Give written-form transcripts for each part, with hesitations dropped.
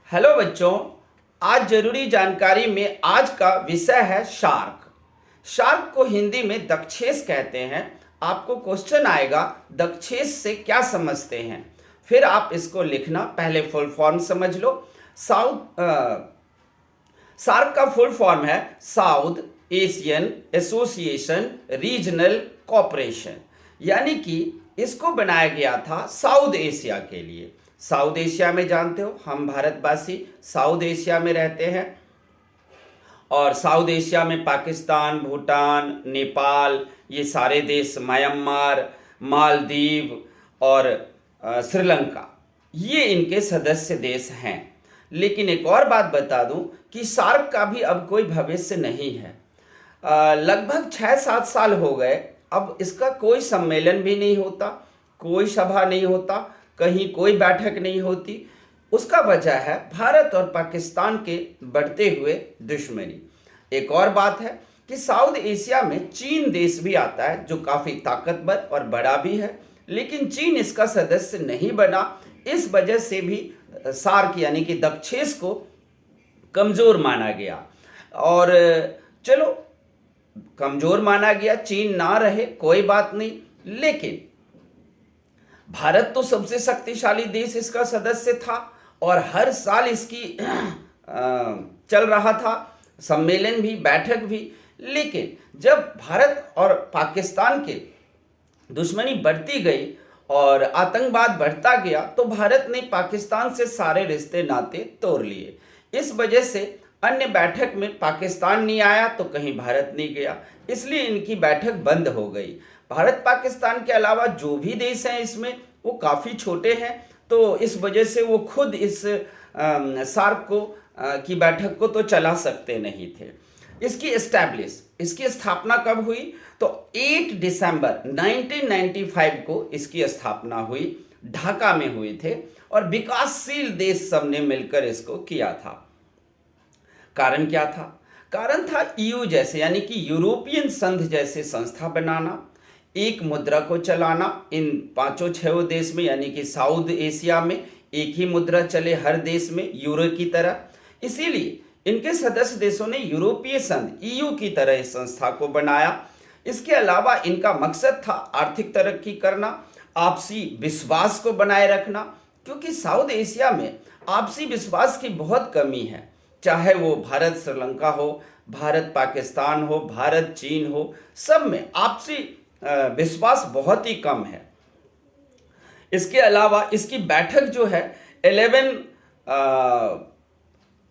Hello बच्चों, आज जरूरी जानकारी में आज का विषय है शार्क। शार्क को हिंदी में दक्षेस कहते हैं। आपको क्वेश्चन आएगा दक्षेस से क्या समझते हैं, फिर आप इसको लिखना। पहले फुल फॉर्म समझ लो। शार्क का फुल फॉर्म है South Asian Association Regional Cooperation, यानी कि इसको बनाया गया था साउथ एशिया के लिए। साउथ एशिया में जानते हो हम भारतवासी साउथ एशिया में रहते हैं, और साउथ एशिया में पाकिस्तान, भूटान, नेपाल, ये सारे देश, म्यांमार, मालदीव और श्रीलंका, ये इनके सदस्य देश हैं। लेकिन एक और बात बता दूं कि सार्क का भी अब कोई भविष्य नहीं है। लगभग 6-7 साल हो गए, अब इसका कोई सम्मेलन भी नहीं होता, कोई सभा नहीं होता, कहीं कोई बैठक नहीं होती। उसका वजह है भारत और पाकिस्तान के बढ़ते हुए दुश्मनी। एक और बात है कि साउथ एशिया में चीन देश भी आता है, जो काफ़ी ताकतवर और बड़ा भी है, लेकिन चीन इसका सदस्य नहीं बना। इस वजह से भी सार्क यानी कि दक्षेस को कमज़ोर माना गया। और चलो, कमज़ोर माना गया, चीन ना रहे कोई बात नहीं, लेकिन भारत तो सबसे शक्तिशाली देश इसका सदस्य था और हर साल इसकी चल रहा था सम्मेलन भी, बैठक भी। लेकिन जब भारत और पाकिस्तान के दुश्मनी बढ़ती गई और आतंकवाद बढ़ता गया, तो भारत ने पाकिस्तान से सारे रिश्ते नाते तोड़ लिए। इस वजह से अन्य बैठक में पाकिस्तान नहीं आया तो कहीं भारत नहीं गया, इसलिए इनकी बैठक बंद हो गई। भारत पाकिस्तान के अलावा जो भी देश हैं इसमें, वो काफ़ी छोटे हैं, तो इस वजह से वो खुद इस सार्क को की बैठक को तो चला सकते नहीं थे। इसकी स्थापना कब हुई? तो 8 दिसंबर 1995 को इसकी स्थापना हुई, ढाका में हुए थे, और विकासशील देश सब ने मिलकर इसको किया था। कारण क्या था? कारण था ईयू जैसे, यानी कि यूरोपियन संघ जैसे संस्था बनाना, एक मुद्रा को चलाना। इन 5-6 देश में, यानी कि साउथ एशिया में एक ही मुद्रा चले हर देश में, यूरो की तरह। इसीलिए इनके सदस्य देशों ने यूरोपीय संघ ईयू की तरह इस संस्था को बनाया। इसके अलावा इनका मकसद था आर्थिक तरक्की करना, आपसी विश्वास को बनाए रखना, क्योंकि साउथ एशिया में आपसी विश्वास की बहुत कमी है। चाहे वो भारत श्रीलंका हो, भारत पाकिस्तान हो, भारत चीन हो, सब में आपसी विश्वास बहुत ही कम है। इसके अलावा इसकी बैठक जो है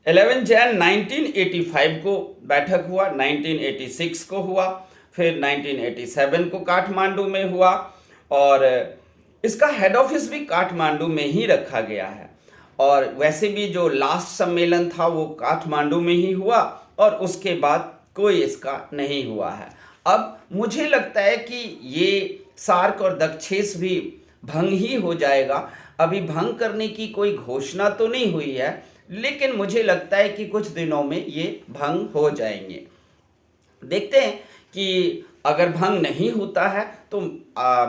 11 जैन 1985 को बैठक हुआ, 1986 को हुआ, फिर 1987 को काठमांडू में हुआ, और इसका हेड ऑफिस भी काठमांडू में ही रखा गया है। और वैसे भी जो लास्ट सम्मेलन था वो काठमांडू में ही हुआ, और उसके बाद कोई इसका नहीं हुआ है। अब मुझे लगता है कि ये सार्क और दक्षेस भी भंग ही हो जाएगा। अभी भंग करने की कोई घोषणा तो नहीं हुई है, लेकिन मुझे लगता है कि कुछ दिनों में ये भंग हो जाएंगे। देखते हैं कि अगर भंग नहीं होता है तो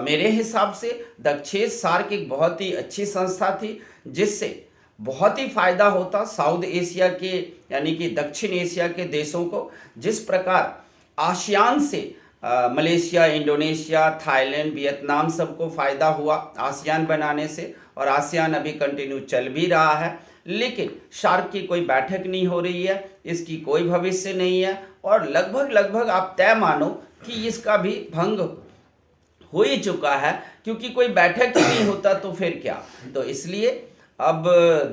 मेरे हिसाब से दक्षेस सार्क एक बहुत ही अच्छी संस्था थी, जिससे बहुत ही फायदा होता साउथ एशिया के, यानी कि दक्षिण एशिया के देशों को। जिस प्रकार आसियान से मलेशिया, इंडोनेशिया, थाईलैंड, वियतनाम सबको फ़ायदा हुआ आसियान बनाने से, और आसियान अभी कंटिन्यू चल भी रहा है, लेकिन शार्क की कोई बैठक नहीं हो रही है, इसकी कोई भविष्य नहीं है, और लगभग आप तय मानो कि इसका भी भंग हो ही चुका है, क्योंकि कोई बैठक ही नहीं होता तो फिर क्या। तो इसलिए अब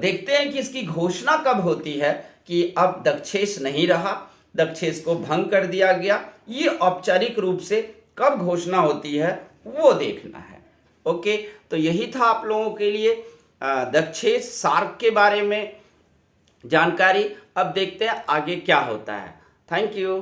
देखते हैं कि इसकी घोषणा कब होती है कि अब दक्षेस नहीं रहा, दक्षेस को भंग कर दिया गया। ये औपचारिक रूप से कब घोषणा होती है वो देखना है। ओके, तो यही था आप लोगों के लिए दक्षेस सार्क के बारे में जानकारी। अब देखते हैं आगे क्या होता है। Thank you.